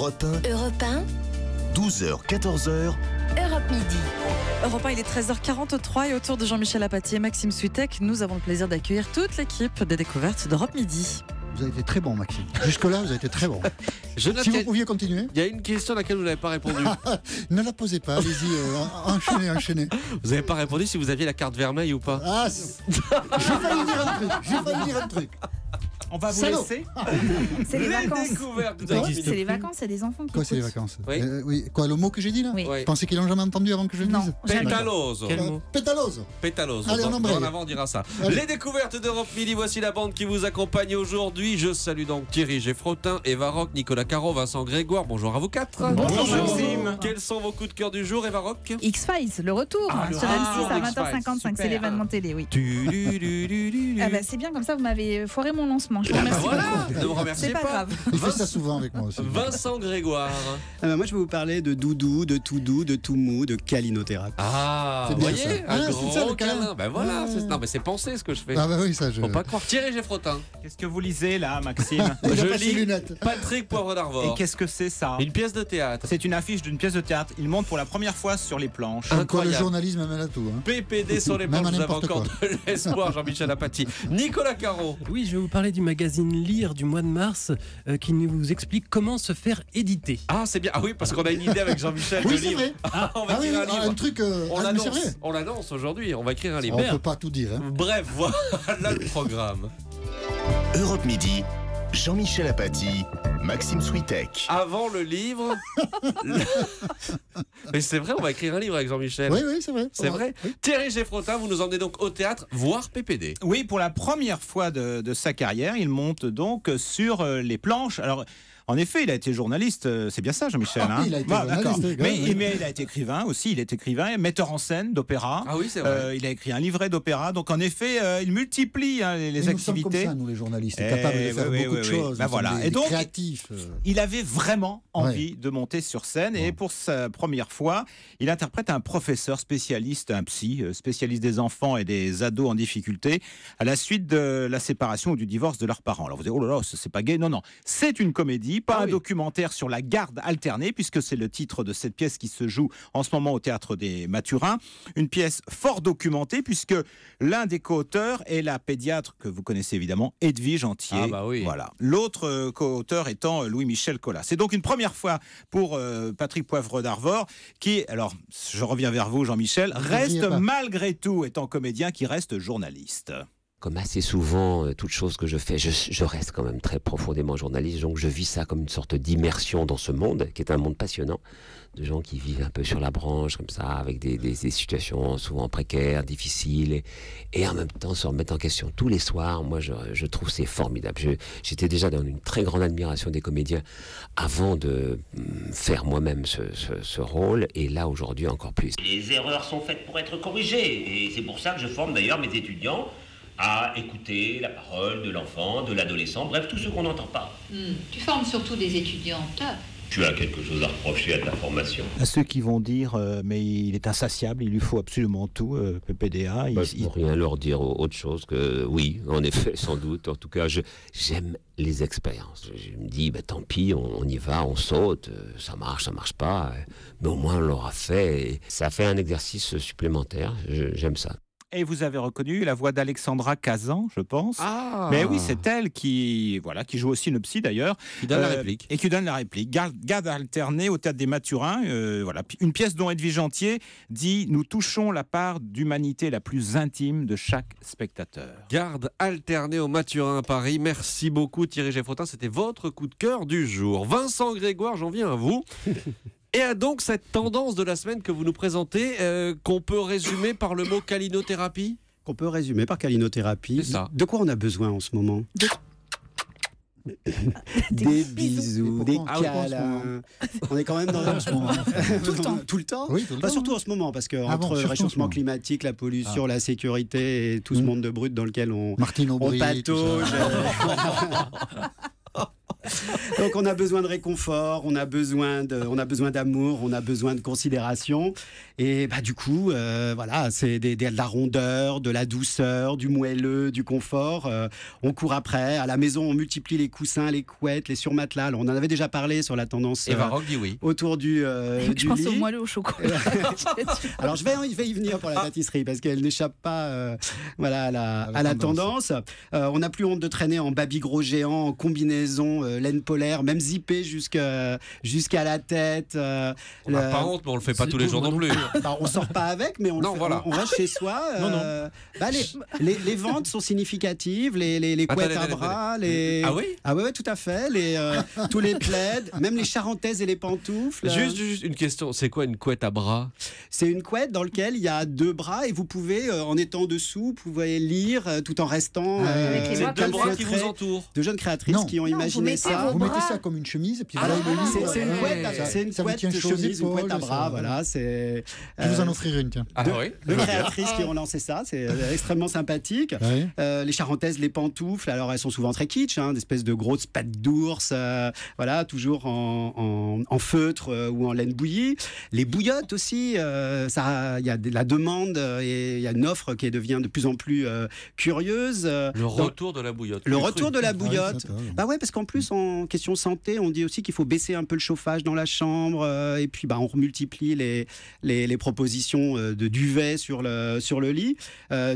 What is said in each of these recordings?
Europe 1. Europe 1. 12h, 14h. Europe Midi. Europe 1, il est 13h43 et autour de Jean-Michel Apathy et Maxime Switek, nous avons le plaisir d'accueillir toute l'équipe des découvertes d'Europe Midi. Vous avez été très bon, Maxime. Jusque-là, vous avez été très bon. Je note Si vous pouviez continuer. Il y a une question à laquelle vous n'avez pas répondu. Ne la posez pas, allez-y, enchaînez. Vous n'avez pas répondu si vous aviez la carte vermeille ou pas. Ah, j'ai failli dire un truc. On va vous Salaud. laisser. C'est les vacances. Découvertes de Quoi Europe C'est les vacances, c'est des enfants qui Quoi, c'est les écoutent. vacances Oui. Oui. Quoi, le mot que j'ai dit là Oui. Oui. Vous pensez qu'ils l'ont jamais entendu avant que je le Non, dise jamais. Pétaloso. Quel mot Pétalose. Pétaloso. Allez, on Dans embraye. en avant, on dira ça. Allez. Les découvertes d'Europe Midi, voici la bande qui vous accompagne aujourd'hui. Je salue donc Thierry Geffrotin, Eva Rock, Nicolas Caro, Vincent Grégoire. Bonjour à vous quatre. Bonjour Maxime. Quels sont vos coups de cœur du jour, Eva Rock? X-Files, le retour le sur retour M6 à d'X-Files, 20h55, c'est super. l'événement télé, oui. Ah bah, c'est bien, comme ça vous m'avez foiré mon lancement. Je vous remercie Voilà, beaucoup. ne me remerciez C'est pas grave. Il fait ça souvent avec moi aussi. Vincent Grégoire. Moi, je vais vous parler de doudou, de tout doux, de tout mou, de calinothérapie. Ah, C'est vous bien voyez, ça. un Ah, c'est ça, gros le câlin. câlin. Ben voilà, Ah. non mais c'est pensé ce que je fais. Ah bah oui, ça je... Faut pas croire. Thierry Geffrotin. Qu'est-ce que vous lisez là, Maxime? Il a Je pas ses lis lunettes. Patrick Poivre Et d'Arvor. qu'est-ce que c'est ça? Une pièce de théâtre. C'est une affiche d'une pièce de théâtre. Il monte pour la première fois sur les planches. Comme quoi, le Incroyable. journalisme mène à tout. Hein. PPD sur les Même planches, à vous avez n'importe encore quoi. de l'espoir, Jean-Michel Apathy. Nicolas Caro. Oui, je vais vous parler du magazine Lire du mois de mars qui nous explique comment se faire éditer. Ah, c'est bien. Ah oui, parce qu'on a une idée avec Jean-Michel Oui, de c'est livre. vrai. Ah, on va Ah oui, écrire un livre. un truc... On mais c'est vrai. l'annonce aujourd'hui. On va écrire un On livre. peut pas tout dire. Hein. Bref, voilà le programme. Europe Midi. Jean-Michel Apathy, Maxime Switek. Avant le livre. Mais c'est vrai, on va écrire un livre avec Jean-Michel. Oui, oui, c'est vrai. C'est vrai. Oui. Thierry Geffrotin, vous nous emmenez donc au théâtre voir PPD. Oui, pour la première fois de sa carrière, il monte donc sur les planches. Alors, en effet, il a été journaliste, c'est bien ça, Jean-Michel. Ah oui, il a été journaliste, d'accord. oui, quand même, oui. Mais il a été écrivain aussi. Il est écrivain, metteur en scène d'opéra. Ah oui, c'est vrai. Il a écrit un livret d'opéra. Donc, en effet, il multiplie les Mais nous sommes comme activités. ça, nous les journalistes, Eh, capables de faire oui, beaucoup de oui, choses. ben Nous voilà. sommes Et des donc, créatifs. Il avait vraiment envie de monter sur scène et pour sa première fois, il interprète un professeur spécialiste, un psy, spécialiste des enfants et des ados en difficulté à la suite de la séparation ou du divorce de leurs parents. Alors vous dites, oh là là, c'est pas gay. Non, non, c'est une comédie, pas un documentaire sur la garde alternée, puisque c'est le titre de cette pièce qui se joue en ce moment au Théâtre des Mathurins. Une pièce fort documentée, puisque l'un des co-auteurs est la pédiatre que vous connaissez évidemment, Edwige Antier. Ah bah oui. Voilà. L'autre co-auteur étant Louis-Michel Collat. C'est donc une première fois pour Patrick Poivre d'Arvor, qui, alors je reviens vers vous Jean-Michel, reste pas. malgré tout, étant comédien, qui reste journaliste. Comme assez souvent, toute chose que je fais, je reste quand même très profondément journaliste, donc je vis ça comme une sorte d'immersion dans ce monde, qui est un monde passionnant, de gens qui vivent un peu sur la branche, comme ça, avec des situations souvent précaires, difficiles, et en même temps se remettre en question tous les soirs. Moi, je trouve c'est formidable. J'étais déjà dans une très grande admiration des comédiens avant de faire moi-même ce rôle, et là, aujourd'hui, encore plus. Les erreurs sont faites pour être corrigées, et c'est pour ça que je forme d'ailleurs mes étudiants à écouter la parole de l'enfant, de l'adolescent, bref, tout ce qu'on n'entend pas. Tu formes surtout des étudiants top. Tu as quelque chose à reprocher à ta formation? À ceux qui vont dire mais il est insatiable, il lui faut absolument tout, PPDA. Je ne peux rien leur dire autre chose que oui, en effet, sans doute. En tout cas, j'aime les expériences. Je me dis, tant pis, on y va, on saute, ça marche pas, mais au moins on l'aura fait. Et ça fait un exercice supplémentaire, j'aime ça. Et vous avez reconnu la voix d'Alexandra Kazan, je pense. Ah. Mais oui, c'est elle qui joue aussi une psy d'ailleurs. Qui donne la réplique. Et qui donne la réplique. Garde alternée au Théâtre des Mathurins. Une pièce dont Edwige Antier dit « Nous touchons la part d'humanité la plus intime de chaque spectateur ». Garde alternée au Mathurin à Paris. Merci beaucoup Thierry Geffrotin, c'était votre coup de cœur du jour. Vincent Grégoire, j'en viens à vous. Et à donc cette tendance de la semaine que vous nous présentez, qu'on peut résumer par le mot calinothérapie? Qu'on peut résumer par calinothérapie. C'est ça. De quoi on a besoin en ce moment? Des bisous, des Ah oui, câlins. On est quand même dans ce moment. tout le temps. Tout le temps. Oui, tout le Pas temps. surtout en ce moment, parce que Ah bon, entre le surtout en ce réchauffement moment. climatique, la pollution, la sécurité et tout ce monde de brut dans lequel on Martine Aubry, tout patauge. ça. Donc on a besoin de réconfort, on a besoin d'amour, on a besoin de considération. Et du coup, voilà, c'est de la rondeur, de la douceur, du moelleux, du confort. On court après. À la maison, on multiplie les coussins, les couettes, les surmatelas. Alors, on en avait déjà parlé sur la tendance Eva Rock dit oui. Autour du Je pense au moelleux, au chocolat. Alors, je vais y venir pour la pâtisserie parce qu'elle n'échappe pas voilà, à la tendance. On n'a plus honte de traîner en baby gros géant, en combinaison, laine polaire, même zippé jusqu'à la tête. On n'a pas honte, mais on le fait pas tous les jours non plus. On sort pas avec, mais on reste chez soi. Les ventes sont significatives, les couettes à bras, Ah oui? Ah ouais, tout à fait. Tous les plaids, même les charentaises et les pantoufles. Juste une question, c'est quoi une couette à bras? C'est une couette dans laquelle il y a 2 bras et vous pouvez, en étant dessous, vous pouvez lire tout en restant. C'est 2 bras qui vous entourent. De jeunes créatrices qui ont imaginé ça. Vous mettez ça comme une chemise et puis voilà, c'est une couette, chemise, une couette à bras. Voilà, c'est. Je vous en offrirai une, tiens. Deux créatrices qui ont lancé ça, c'est extrêmement sympathique. Les charentaises, les pantoufles, alors elles sont souvent très kitsch, d'espèces de grosses pattes d'ours, voilà, toujours en feutre ou en laine bouillie. Les bouillottes aussi, il y a de la demande et il y a une offre qui devient de plus en plus curieuse. Le retour de la bouillotte. Le retour de la bouillotte. Ouais, parce qu'en plus, en question santé, on dit aussi qu'il faut baisser un peu le chauffage dans la chambre et puis on remultiplie les propositions de duvet sur le lit.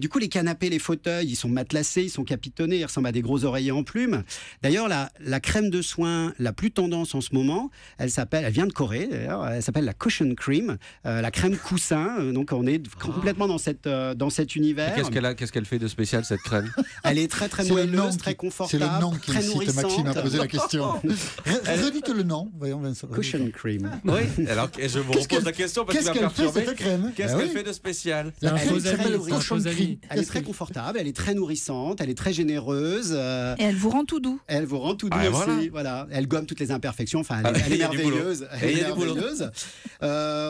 Du coup, les canapés, les fauteuils, ils sont matelassés, ils sont capitonnés, ils ressemblent à des gros oreillers en plumes. D'ailleurs, la crème de soin la plus tendance en ce moment, elle vient de Corée, d'ailleurs, elle s'appelle la Cushion Cream, la crème coussin. Donc, on est complètement dans cet univers. Qu'est-ce qu'elle fait de spécial, cette crème? Elle est très, très moelleuse, très confortable, c'est le nom qui très incite nourrissante. Maxime à poser la question. Redites le nom, voyons Vincent. Cushion Cream. Oui, alors je vous repose la question parce qu'il va me perturber. Qu'est-ce qu'elle fait de spécial? Elle est très confortable, elle est très nourrissante, elle est très généreuse. Et elle vous rend tout doux. Elle vous rend tout doux aussi. Voilà. Elle gomme toutes les imperfections. Enfin, elle est merveilleuse.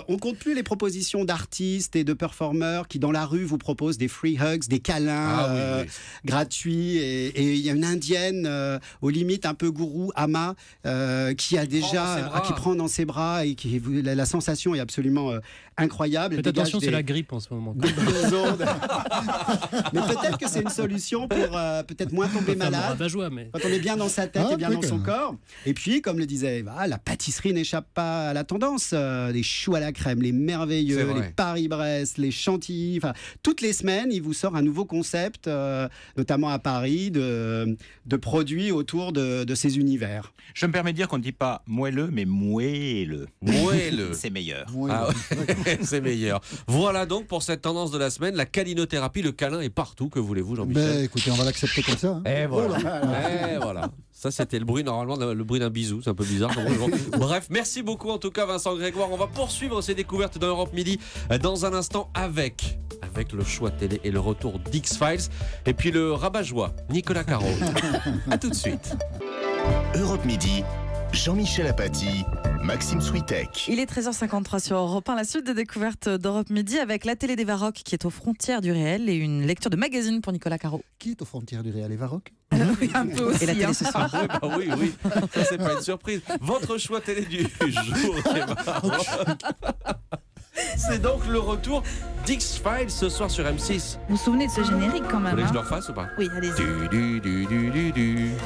On compte plus les propositions d'artistes et de performeurs qui, dans la rue, vous proposent des free hugs, des câlins gratuits. Et il y a une indienne, aux limites un peu gourou, Ama, qui prend dans ses bras et la sensation est absolument incroyable. Faites attention, c'est la grippe en ce moment. Mais peut-être que c'est une solution pour peut-être moins tomber malade. Quand on est bien dans sa tête et bien dans son corps. Et puis, comme le disait Eva, la pâtisserie n'échappe pas à la tendance. Les choux à la crème, les merveilleux, les Paris-Brest, les chantilly. Enfin, toutes les semaines, il vous sort un nouveau concept, notamment à Paris, de produits autour de ces univers. Je me permets de dire qu'on ne dit pas moelleux, mais moelleux. Moelleux. C'est meilleur. C'est meilleur. Voilà donc pour cette tendance de la semaine, la câlinothérapie, le câlin est partout. Que voulez-vous, Jean-Michel? Écoutez, on va l'accepter comme ça. Et voilà. Ça, c'était le bruit, normalement, le bruit d'un bisou. C'est un peu bizarre. Bref, merci beaucoup en tout cas, Vincent Grégoire. On va poursuivre ces découvertes dans Europe Midi dans un instant avec le choix télé et le retour d'X-Files. Et puis le rabat-joie, Nicolas Caro. A tout de suite. Europe Midi, Jean-Michel Apathy, Maxime Switek. Il est 13h53 sur Europe 1, la suite des découvertes d'Europe Midi avec la télé d'Eva Rock qui est aux frontières du réel et une lecture de magazine pour Nicolas Caro. Qui est aux frontières du réel, Eva Rock? Oui, un peu aussi. Et la télé ce soir. Oui. Ça, c'est pas une surprise. Votre choix télé du jour, Eva Rock. C'est donc le retour d'X-Files ce soir sur M6. Vous vous souvenez de ce générique quand même? Vous voulez que je le refasse ou pas? Oui, allez-y.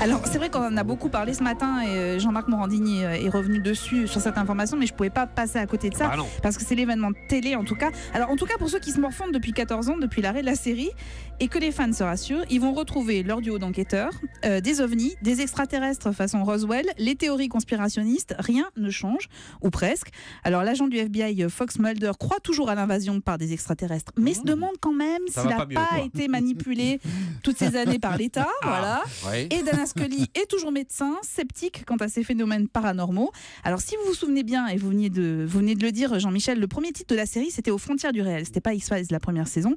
Alors, c'est vrai qu'on en a beaucoup parlé ce matin et Jean-Marc Morandini est revenu dessus sur cette information, mais je ne pouvais pas passer à côté de ça parce que c'est l'événement télé en tout cas. Alors, en tout cas, pour ceux qui se morfondent depuis 14 ans, depuis l'arrêt de la série, et que les fans se rassurent, ils vont retrouver leur duo d'enquêteurs, des ovnis, des extraterrestres façon Roswell, les théories conspirationnistes, rien ne change, ou presque. Alors, l'agent du FBI, Fox Mulder, croit toujours à l'invasion par des extraterrestres, mais se demande quand même s'il n'a pas été manipulé toutes ces années par l'État. Voilà. Et Dana Scully est toujours médecin, sceptique quant à ces phénomènes paranormaux. Alors, si vous vous souvenez bien, et vous venez de le dire, Jean-Michel, le premier titre de la série, c'était Aux frontières du réel. C'était pas X-Files la première saison.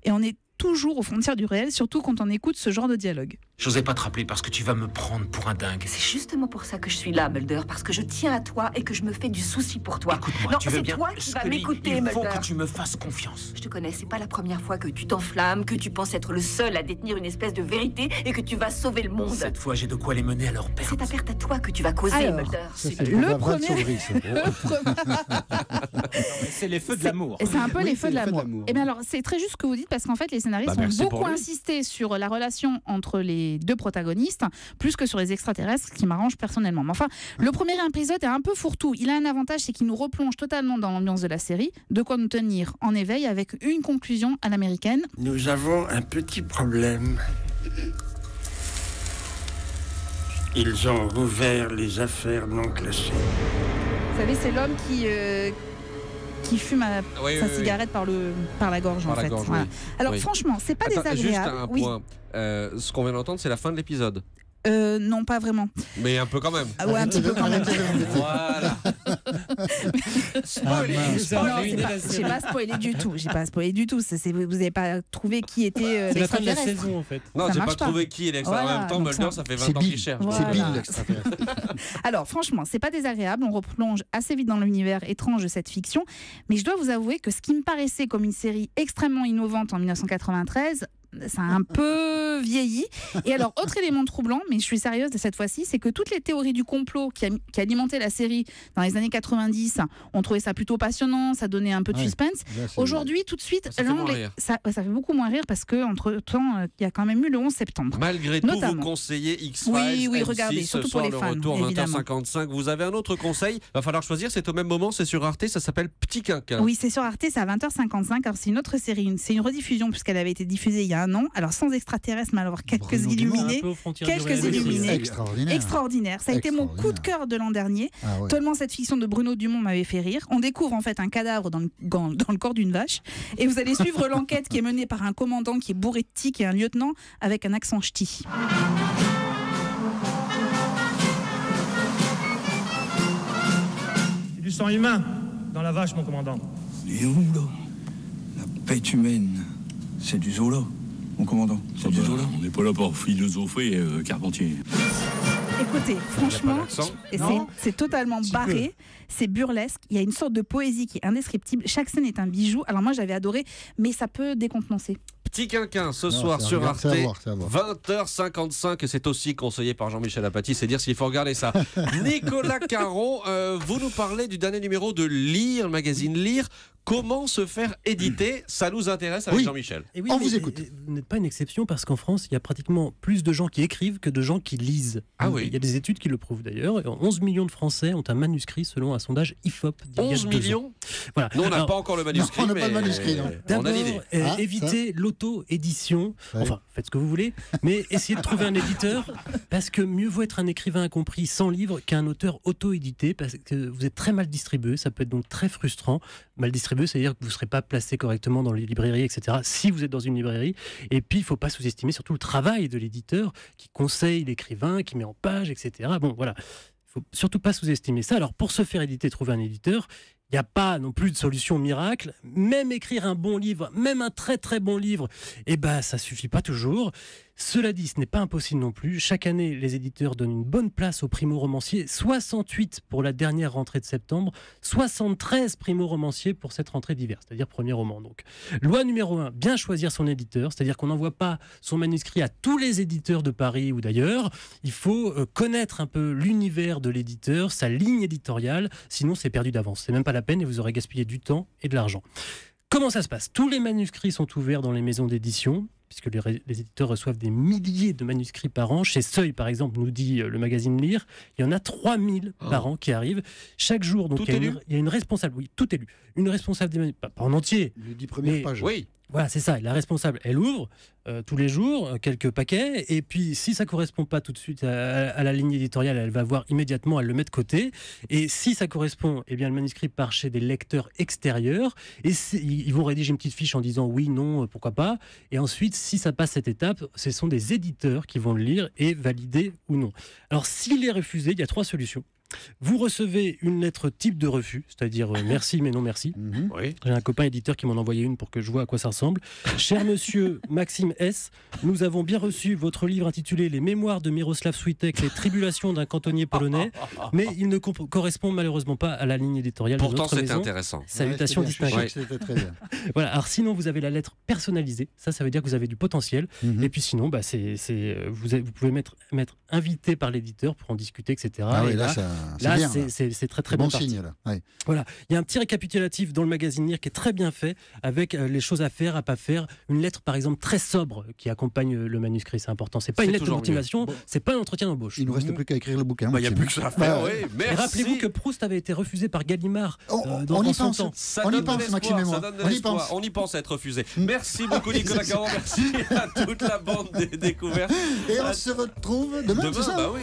Et on est toujours aux frontières du réel, surtout quand on écoute ce genre de dialogue. J'osais pas te rappeler parce que tu vas me prendre pour un dingue. C'est justement pour ça que je suis là, Mulder, parce que je tiens à toi et que je me fais du souci pour toi. Écoute-moi, non, tu veux c'est bien... toi qui vas Scully, m'écouter, il faut Mulder. que tu me fasses confiance. Je te connais, c'est pas la première fois que tu t'enflammes, que tu penses être le seul à détenir une espèce de vérité et que tu vas sauver le monde. Cette fois, j'ai de quoi les mener à leur perte. C'est ta perte à toi que tu vas causer, Alors, Mulder. le premier... C'est les feux de l'amour. C'est un peu les feux de l'amour. Et bien alors, c'est très juste ce que vous dites parce qu'en fait, les scénaristes ont beaucoup insisté sur la relation entre les deux protagonistes, plus que sur les extraterrestres, ce qui m'arrange personnellement. Mais enfin, le premier épisode est un peu fourre-tout. Il a un avantage, c'est qu'il nous replonge totalement dans l'ambiance de la série, de quoi nous tenir en éveil avec une conclusion à l'américaine. Nous avons un petit problème. Ils ont rouvert les affaires non classées. Vous savez, c'est l'homme qui fume sa cigarette par la gorge, en fait. Voilà. Alors franchement, c'est pas désagréable. Juste un point. Ce qu'on vient d'entendre, c'est la fin de l'épisode. Non, pas vraiment. Mais un peu quand même. Ah ouais, un petit peu quand même. Voilà. J'ai pas spoilé du tout. Vous n'avez pas trouvé qui était c'est la fin de la l'extraterrestre. saison en fait. Non, j'ai pas trouvé qui est l'extraterrestre. En même temps, Mulder, ça fait 20 ans qu'il cherche. C'est Bill l'extraterrestre. Alors franchement, c'est pas désagréable. On replonge assez vite dans l'univers étrange de cette fiction. Mais je dois vous avouer que ce qui me paraissait comme une série extrêmement innovante en 1993, ça a un peu vieilli. Et alors, autre élément troublant, mais je suis sérieuse de cette fois-ci, c'est que toutes les théories du complot qui alimentaient la série dans les années 90, on trouvait ça plutôt passionnant, ça donnait un peu de suspense. Aujourd'hui, tout de suite, ça fait beaucoup moins rire parce qu'entre-temps, il y a quand même eu le 11 septembre. Malgré tout, vous conseillez X-Files, oui, regardez, surtout ce soir, pour les fans, le retour évidemment. 20h55. Vous avez un autre conseil, il va falloir choisir, c'est au même moment, c'est sur Arte, ça s'appelle Petit Quinquin. Oui, c'est sur Arte, c'est à 20h55. Alors, c'est une autre série, c'est une rediffusion puisqu'elle avait été diffusée il y a un an. Alors, sans extraterrestres, mais alors quelques illuminés. Extraordinaire. Ça a été mon coup de cœur de l'an dernier. Tellement cette fiction de Bruno Dumont m'avait fait rire. On découvre en fait un cadavre dans le corps d'une vache. Et vous allez suivre l'enquête qui est menée par un commandant qui est bourré de tics et un lieutenant avec un accent ch'ti. C'est du sang humain dans la vache, mon commandant. Et où, là? La bête humaine, c'est du Zola, mon commandant. C'est du Zola. On n'est pas là pour philosopher, Carpentier. Écoutez, franchement, c'est totalement barré, c'est burlesque, il y a une sorte de poésie qui est indescriptible, chaque scène est un bijou. Alors moi j'avais adoré, mais ça peut décontenancer. Petit Quinquin ce soir sur Arte, 20h55, et c'est aussi conseillé par Jean-Michel Apathy, c'est dire s'il faut regarder ça. Nicolas Caron, vous nous parlez du dernier numéro de Lire, le magazine Lire. Comment se faire éditer? Ça nous intéresse avec Jean-Michel. Et oui, on vous écoute. Vous n'êtes pas une exception parce qu'en France, il y a pratiquement plus de gens qui écrivent que de gens qui lisent. Il y a des études qui le prouvent d'ailleurs. 11 millions de Français ont un manuscrit selon un sondage IFOP. 11 millions. Voilà. Nous, on n'a pas encore le manuscrit. Non, on n'a pas le manuscrit. D'abord, évitez l'auto-édition. Enfin, faites ce que vous voulez, mais essayez de trouver un éditeur parce que mieux vaut être un écrivain incompris sans livre qu'un auteur auto-édité parce que vous êtes très mal distribué. Ça peut être donc très frustrant. Mal distribué, c'est-à-dire que vous ne serez pas placé correctement dans les librairies, etc. Si vous êtes dans une librairie. Et puis, il ne faut pas sous-estimer surtout le travail de l'éditeur qui conseille l'écrivain, qui met en page, etc. Bon, voilà. Il ne faut surtout pas sous-estimer ça. Alors, pour se faire éditer, trouver un éditeur, il n'y a pas non plus de solution miracle. Même écrire un bon livre, même un très très bon livre, ça ne suffit pas toujours. Cela dit, ce n'est pas impossible non plus. Chaque année, les éditeurs donnent une bonne place aux primo-romanciers. 68 pour la dernière rentrée de septembre, 73 primo-romanciers pour cette rentrée d'hiver, c'est-à-dire premier roman. Donc, loi numéro 1, bien choisir son éditeur, c'est-à-dire qu'on n'envoie pas son manuscrit à tous les éditeurs de Paris ou d'ailleurs. Il faut connaître un peu l'univers de l'éditeur, sa ligne éditoriale, sinon c'est perdu d'avance. C'est même pas la peine et vous aurez gaspillé du temps et de l'argent. Comment ça se passe? Tous les manuscrits sont ouverts dans les maisons d'édition, puisque les éditeurs reçoivent des milliers de manuscrits par an. Chez Seuil, par exemple, nous dit le magazine Lire, il y en a 3000 par an qui arrivent. Chaque jour, donc, il y a une responsable, oui, tout est lu. Une responsable des manuscrits, pas en entier. Les 10 premières pages. Oui. Voilà, c'est ça. La responsable, elle ouvre tous les jours quelques paquets. Et puis, si ça ne correspond pas tout de suite à la ligne éditoriale, elle va voir immédiatement, elle le met de côté. Et si ça correspond, eh bien, le manuscrit part chez des lecteurs extérieurs. Et ils vont rédiger une petite fiche en disant oui, non, pourquoi pas. Et ensuite, si ça passe cette étape, ce sont des éditeurs qui vont le lire et valider ou non. Alors, s'il est refusé, il y a 3 solutions. Vous recevez une lettre type de refus, c'est-à-dire merci mais non merci. Oui. J'ai un copain éditeur qui m'en a envoyé une pour que je vois à quoi ça ressemble. Cher monsieur Maxime S, nous avons bien reçu votre livre intitulé Les Mémoires de Miroslav Switek, les tribulations d'un cantonnier polonais, mais il ne correspond malheureusement pas à la ligne éditoriale de notre maison. Pourtant, c'était intéressant. Salutations distinguées. C'était très bien. Voilà. Alors sinon, vous avez la lettre personnalisée. Ça veut dire que vous avez du potentiel. Et puis sinon, bah, vous pouvez mettre invité par l'éditeur pour en discuter, etc. Ah oui, là, c'est très très bon bien signe. Là. Oui. Voilà, il y a un petit récapitulatif dans le magazine Lire qui est très bien fait, avec les choses à faire, à pas faire. Une lettre, par exemple, très sobre qui accompagne le manuscrit, c'est important. C'est pas une lettre de motivation, c'est pas un entretien d'embauche. Il nous reste plus qu'à écrire le bouquin. Il n'y a plus que ça à faire. Oui, merci. Et rappelez-vous que Proust avait été refusé par Gallimard on y pense. On y pense, Maxime et moi. On y pense à être refusé. Merci beaucoup, Nicolas Caron. Merci à toute la bande des découvertes. Et on se retrouve demain, c'est ça? Bah oui.